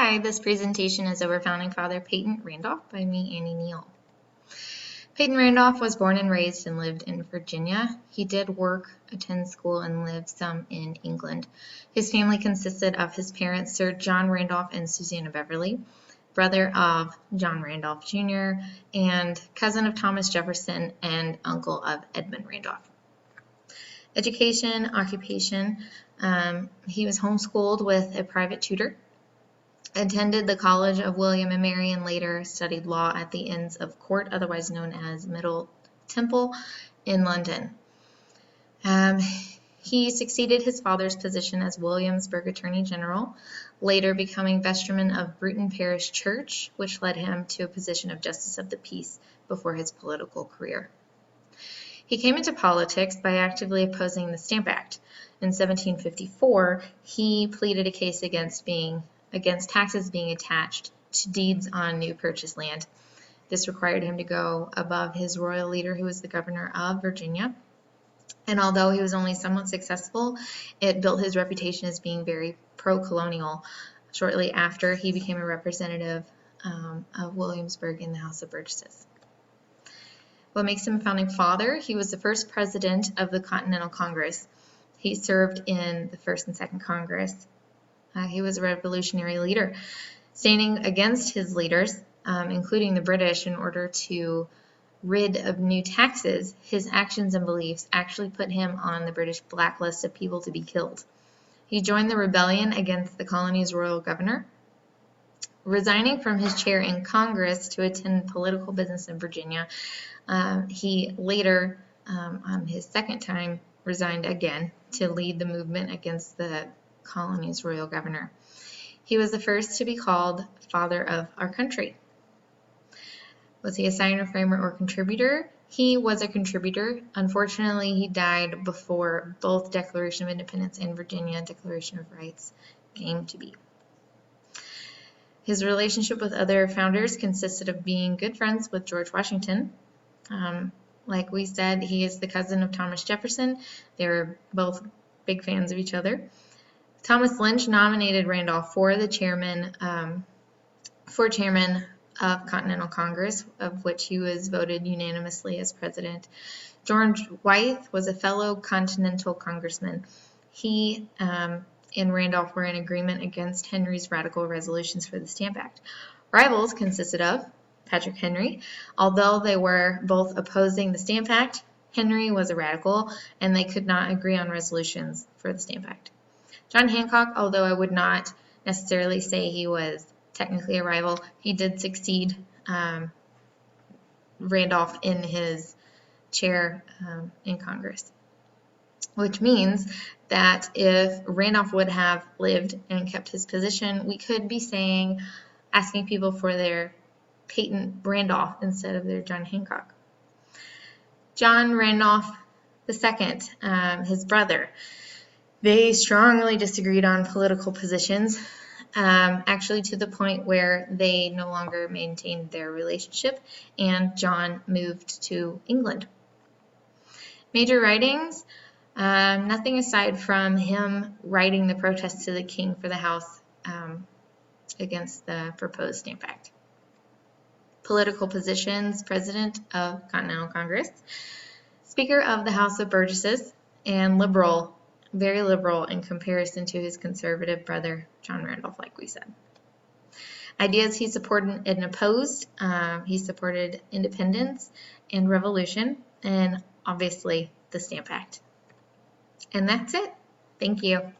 Hi, this presentation is over Founding Father Peyton Randolph by me, Annie Neal. Peyton Randolph was born and raised and lived in Virginia. He did work, attend school, and lived some in England. His family consisted of his parents, Sir John Randolph and Susanna Beverly, brother of John Randolph Jr., and cousin of Thomas Jefferson and uncle of Edmund Randolph. Education, occupation, he was homeschooled with a private tutor. Attended the College of William and Mary and later studied law at the Inns of Court, otherwise known as Middle Temple, in London. He succeeded his father's position as Williamsburg Attorney General, later becoming vestryman of Bruton Parish Church, which led him to a position of Justice of the Peace before his political career. He came into politics by actively opposing the Stamp Act. In 1754, he pleaded a case against taxes being attached to deeds on new purchased land. This required him to go above his royal leader, who was the governor of Virginia. And although he was only somewhat successful, it built his reputation as being very pro-colonial. Shortly after, he became a representative of Williamsburg in the House of Burgesses. What makes him a founding father? He was the first president of the Continental Congress. He served in the First and Second Congress. He was a revolutionary leader, standing against his leaders, including the British, in order to rid of new taxes. His actions and beliefs actually put him on the British blacklist of people to be killed. He joined the rebellion against the colony's royal governor, resigning from his chair in Congress to attend political business in Virginia. He later, on his second time, resigned again to lead the movement against the colony's royal governor. He was the first to be called Father of our country. Was he a signer, framer, or contributor? He was a contributor. Unfortunately, he died before both Declaration of Independence and Virginia Declaration of Rights came to be. His relationship with other founders consisted of being good friends with George Washington. Like we said, he is the cousin of Thomas Jefferson. They were both big fans of each other. Thomas Lynch nominated Randolph for the chairman of Continental Congress, of which he was voted unanimously as president. George Wythe was a fellow Continental Congressman. He and Randolph were in agreement against Henry's radical resolutions for the Stamp Act. Rivals consisted of Patrick Henry. Although they were both opposing the Stamp Act, Henry was a radical, and they could not agree on resolutions for the Stamp Act. John Hancock, although I would not necessarily say he was technically a rival, he did succeed Randolph in his chair in Congress, which means that if Randolph would have lived and kept his position, we could be asking people for their Peyton Randolph instead of their John Hancock. John Randolph II, his brother, they strongly disagreed on political positions, actually to the point where they no longer maintained their relationship, and John moved to England. Major writings, nothing aside from him writing the protest to the king for the House against the proposed Stamp Act. Political positions: President of Continental Congress, Speaker of the House of Burgesses, and liberal, very liberal in comparison to his conservative brother, John Randolph, like we said. Ideas he supported and opposed: he supported independence and revolution, and obviously the Stamp Act. And that's it. Thank you.